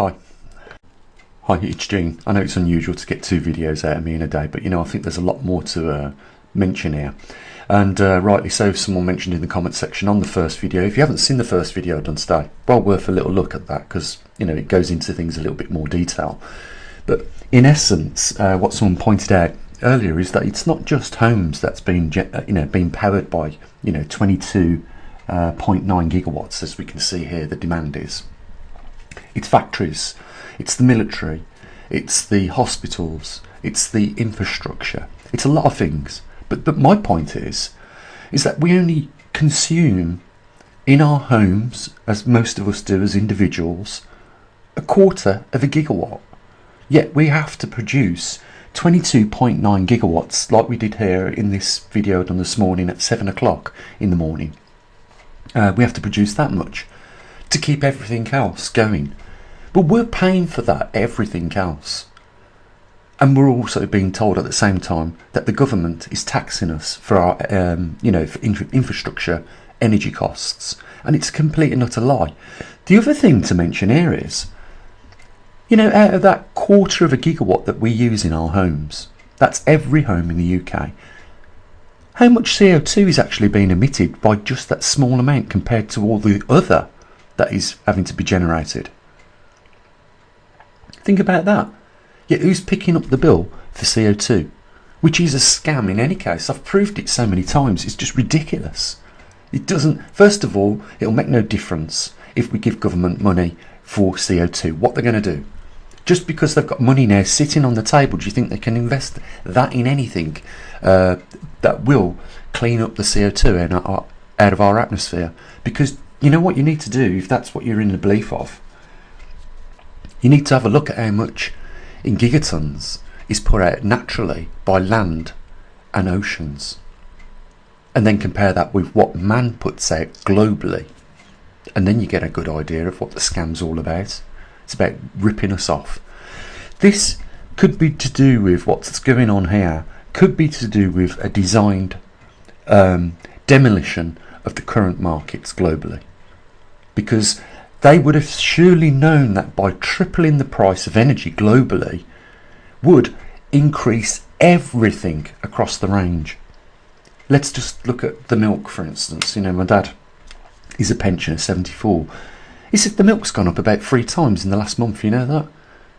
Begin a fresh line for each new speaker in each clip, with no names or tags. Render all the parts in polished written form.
Hi. Hi, it's Gene. I know it's unusual to get 2 videos out of me in a day, but I think there's a lot more to mention here. And rightly so, someone mentioned in the comment section on the first video, if you haven't seen the first video I've done today, well worth a little look at that, because it goes into things a little bit more detail. But in essence, what someone pointed out earlier is that it's not just homes that's been being powered by 22.9 gigawatts, as we can see here. The demand is. It's factories, it's the military, it's the hospitals, it's the infrastructure, it's a lot of things. But my point is that we only consume in our homes, as most of us do as individuals, 1/4 of a gigawatt. Yet we have to produce 22.9 gigawatts like we did here in this video done this morning at 7 o'clock in the morning. We have to produce that much to keep everything else going. But we're paying for that, everything else. And we're also being told at the same time that the government is taxing us for our, for infrastructure, energy costs. And it's a complete and utter lie. The other thing to mention here is, out of that 1/4 of a gigawatt that we use in our homes, that's every home in the UK, how much CO2 is actually being emitted by just that small amount compared to all the other that is having to be generated? Think about that. Yet who's picking up the bill for CO2? Which is a scam in any case. I've proved it so many times. It's just ridiculous. It doesn't. First of all, it'll make no difference if we give government money for CO2. What they're going to do? Just because they've got money now sitting on the table, do you think they can invest that in anything that will clean up the CO2 out of our atmosphere? Because you know what you need to do, if that's what you're in the belief of, you need to have a look at how much in gigatons is put out naturally by land and oceans, and then compare that with what man puts out globally, and then you get a good idea of what the scam's all about. It's about ripping us off. This could be to do with what's going on here, could be to do with a designed demolition of the current markets globally, because they would have surely known that by tripling the price of energy globally would increase everything across the range. Let's just look at the milk, for instance. My dad is a pensioner, 74. He said the milk's gone up about 3 times in the last month. You know that?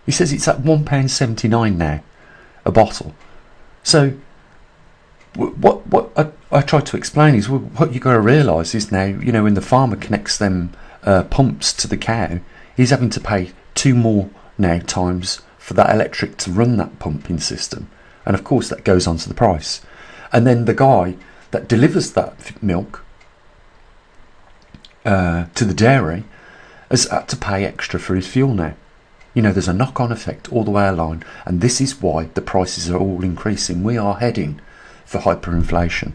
He says it's at £1.79 now, a bottle. So what I tried to explain is, what you got to realise is now, when the farmer connects them pumps to the cow, he's having to pay 2 more now times for that electric to run that pumping system, and of course that goes on to the price. And then the guy that delivers that milk to the dairy has had to pay extra for his fuel now. There's a knock-on effect all the way along, and this is why the prices are all increasing. We are heading for hyperinflation,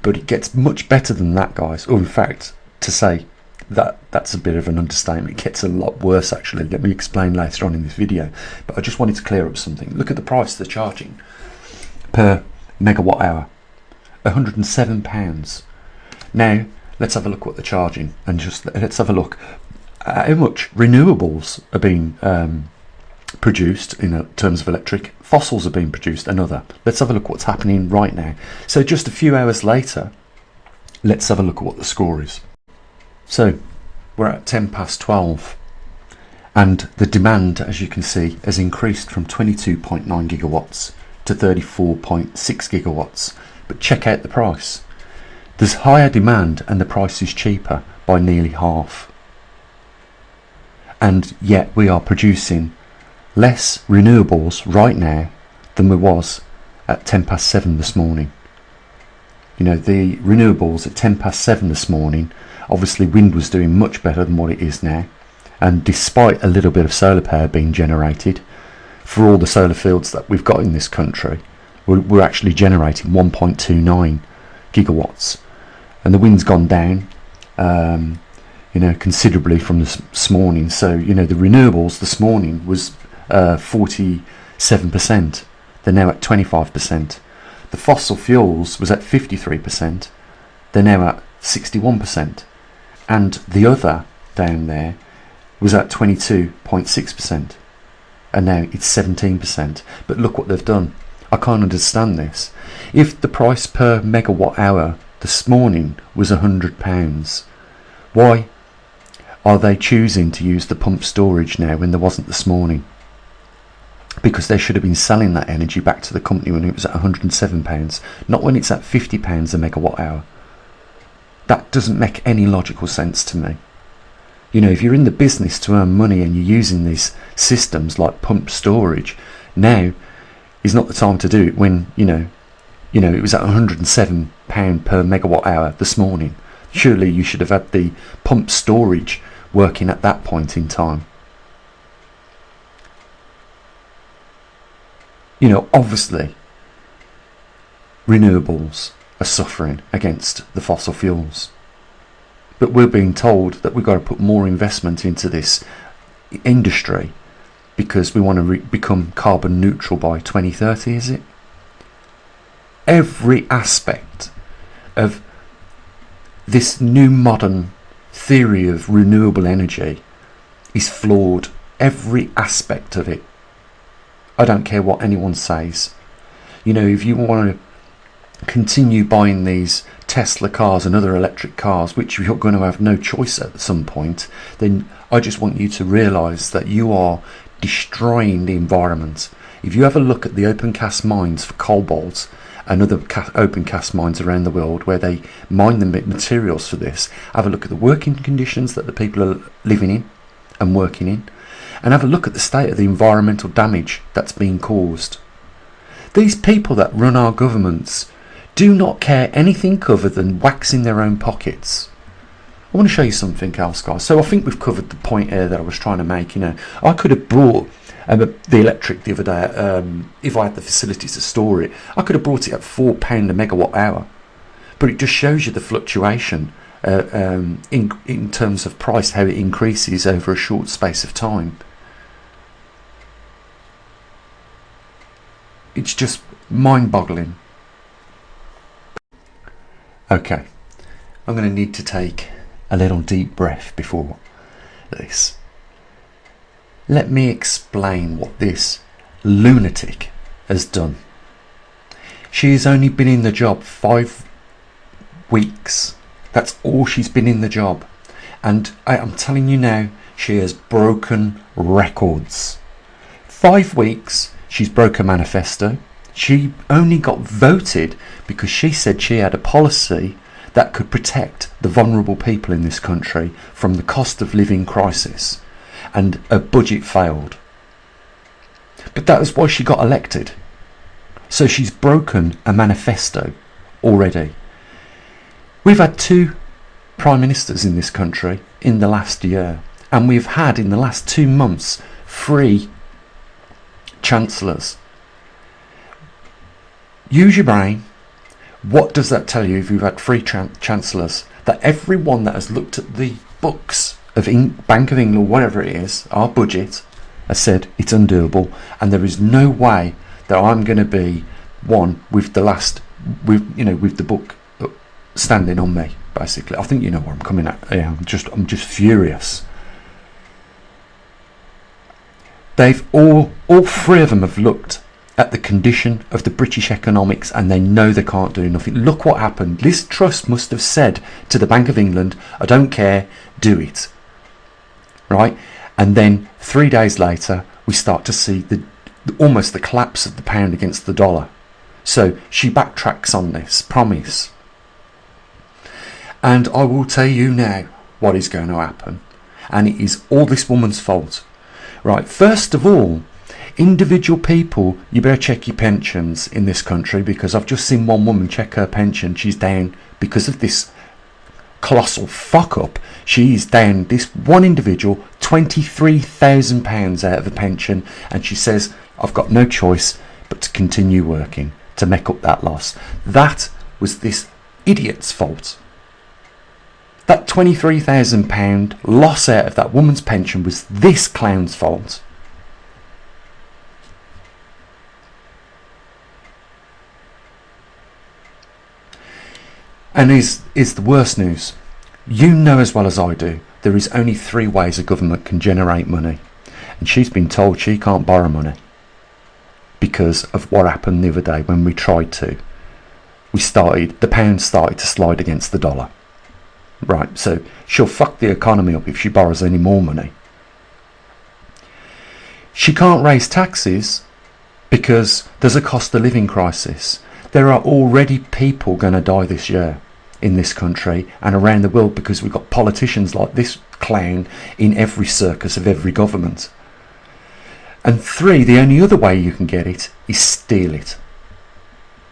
but it gets much better than that, guys. Or in fact, to say that's a bit of an understatement. It gets a lot worse, actually. Let me explain later on in this video, but I just wanted to clear up something. Look at the price they're charging per megawatt hour, £107. Now let's have a look what they're charging, and just let's have a look at how much renewables are being produced in terms of electric. Fossils are being produced, another. Let's have a look what's happening right now. So just a few hours later, let's have a look at what the score is. So we're at 12:10, and the demand, as you can see, has increased from 22.9 gigawatts to 34.6 gigawatts. But check out the price. There's higher demand and the price is cheaper by nearly half. And yet we are producing less renewables right now than we was at 7:10 this morning. The renewables at 7:10 this morning, obviously wind was doing much better than what it is now, and despite a little bit of solar power being generated, for all the solar fields that we've got in this country, we're actually generating 1.29 gigawatts, and the wind's gone down considerably from this morning. So the renewables this morning was 47%. They're now at 25%. The fossil fuels was at 53%. They're now at 61%. And the other down there was at 22.6%, and now it's 17%. But look what they've done. I can't understand this. If the price per megawatt hour this morning was £100, why are they choosing to use the pump storage now when there wasn't this morning? Because they should have been selling that energy back to the company when it was at £107, not when it's at £50 a megawatt hour. That doesn't make any logical sense to me. You know, if you're in the business to earn money and you're using these systems like pump storage, now is not the time to do it when, you know, it was at £107 per megawatt hour this morning. Surely you should have had the pump storage working at that point in time. You know, obviously, renewables are suffering against the fossil fuels. But we're being told that we've got to put more investment into this industry because we want to become carbon neutral by 2030, is it? Every aspect of this new modern theory of renewable energy is flawed. Every aspect of it. I don't care what anyone says. You know, if you want to continue buying these Tesla cars and other electric cars, which you're going to have no choice at some point, then I just want you to realise that you are destroying the environment. If you have a look at the open cast mines for cobalt and other open cast mines around the world where they mine the materials for this, have a look at the working conditions that the people are living in and working in, and have a look at the state of the environmental damage that's being caused. These people that run our governments do not care anything other than waxing their own pockets. I want to show you something else, guys. So I think we've covered the point here that I was trying to make. You know, I could have brought the electric the other day, if I had the facilities to store it, I could have brought it at £4 a megawatt hour. But it just shows you the fluctuation in terms of price, how it increases over a short space of time. It's just mind-boggling. Okay, I'm going to need to take a little deep breath before this. Let me explain what this lunatic has done. She has only been in the job 5 weeks. That's all she's been in the job. And I'm telling you now, she has broken records. 5 weeks, she's broke a manifesto. She only got voted because she said she had a policy that could protect the vulnerable people in this country from the cost of living crisis, and a budget failed. But that is why she got elected. So she's broken a manifesto already. We've had 2 prime ministers in this country in the last year, and we've had in the last 2 months 3 chancellors. Use your brain. What does that tell you if you've had 3 chancellors? That everyone that has looked at the books of Bank of England, whatever it is, our budget, has said it's undoable, and there is no way that I'm going to be one with the last, with the book standing on me. Basically, I think you know where I'm coming at. Yeah, I'm just furious. They've all 3 of them have looked at the condition of the British economics, and they know they can't do nothing. Look what happened. Liz Truss must have said to the Bank of England, I don't care, do it. Right? And then 3 days later, we start to see almost the collapse of the pound against the dollar. So she backtracks on this promise. And I will tell you now what is going to happen. And it is all this woman's fault. Right, first of all, individual people, you better check your pensions in this country, because I've just seen one woman check her pension. She's down because of this colossal fuck up. She's down, this one individual, £23,000 out of a pension, and she says, I've got no choice but to continue working to make up that loss. That was this idiot's fault. That £23,000 loss out of that woman's pension was this clown's fault. And is the worst news. You know as well as I do there is only 3 ways a government can generate money, and she's been told she can't borrow money because of what happened the other day when we tried to. The pound started to slide against the dollar. Right, so she'll fuck the economy up if she borrows any more money. She can't raise taxes because there's a cost of living crisis. There are already people going to die this year in this country and around the world because we've got politicians like this clown in every circus of every government. And 3, the only other way you can get it is steal it.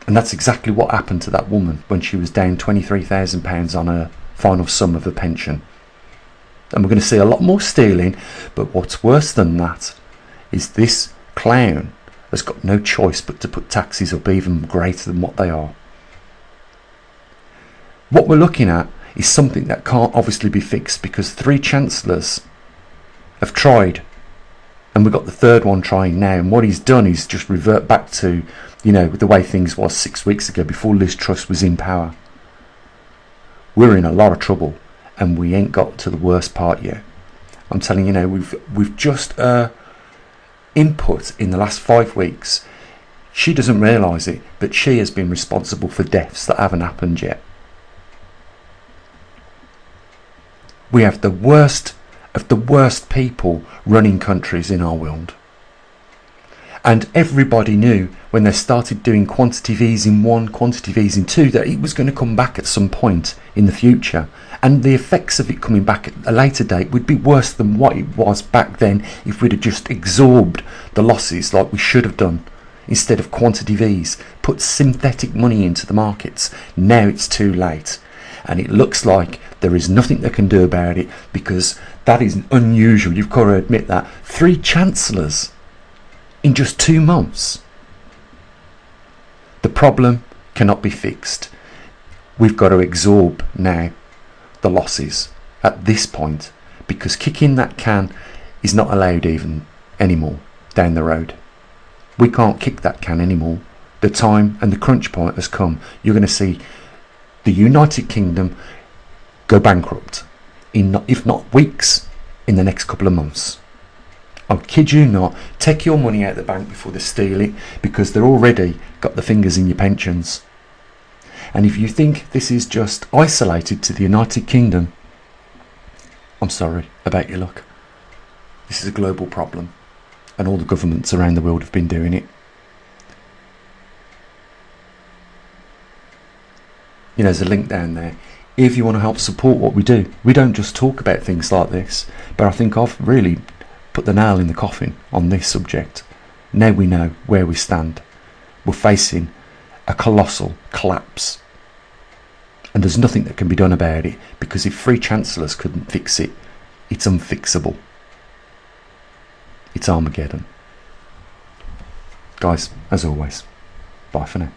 And that's exactly what happened to that woman when she was down £23,000 on her final sum of her pension. And we're going to see a lot more stealing, but what's worse than that is this clown has got no choice but to put taxes up even greater than what they are. What we're looking at is something that can't obviously be fixed because 3 chancellors have tried, and we've got the 3rd one trying now, and what he's done is just revert back to, you know, the way things was 6 weeks ago before Liz Truss was in power. We're in a lot of trouble and we ain't got to the worst part yet. I'm telling you now, we've just input in the last 5 weeks. She doesn't realise it, but she has been responsible for deaths that haven't happened yet. We have the worst of the worst people running countries in our world. And everybody knew when they started doing quantitative easing 1, quantitative easing 2, that it was going to come back at some point in the future. And the effects of it coming back at a later date would be worse than what it was back then if we'd have just absorbed the losses like we should have done. Instead of quantitative ease, put synthetic money into the markets. Now it's too late. And it looks like there is nothing they can do about it because that is unusual. You've got to admit that. 3 chancellors in just 2 months. The problem cannot be fixed. We've got to absorb now the losses at this point because kicking that can is not allowed even anymore down the road. We can't kick that can anymore. The time and the crunch point has come. You're going to see the United Kingdom go bankrupt in, if not weeks, in the next couple of months. I kid you not. Take your money out of the bank before they steal it because they're already got the fingers in your pensions. And if you think this is just isolated to the United Kingdom, I'm sorry about your luck. This is a global problem and all the governments around the world have been doing it. You know, there's a link down there. If you want to help support what we do, we don't just talk about things like this, but I think I've really put the nail in the coffin on this subject. Now we know where we stand. We're facing a colossal collapse. And there's nothing that can be done about it because if 3 chancellors couldn't fix it, it's unfixable. It's Armageddon. Guys, as always, bye for now.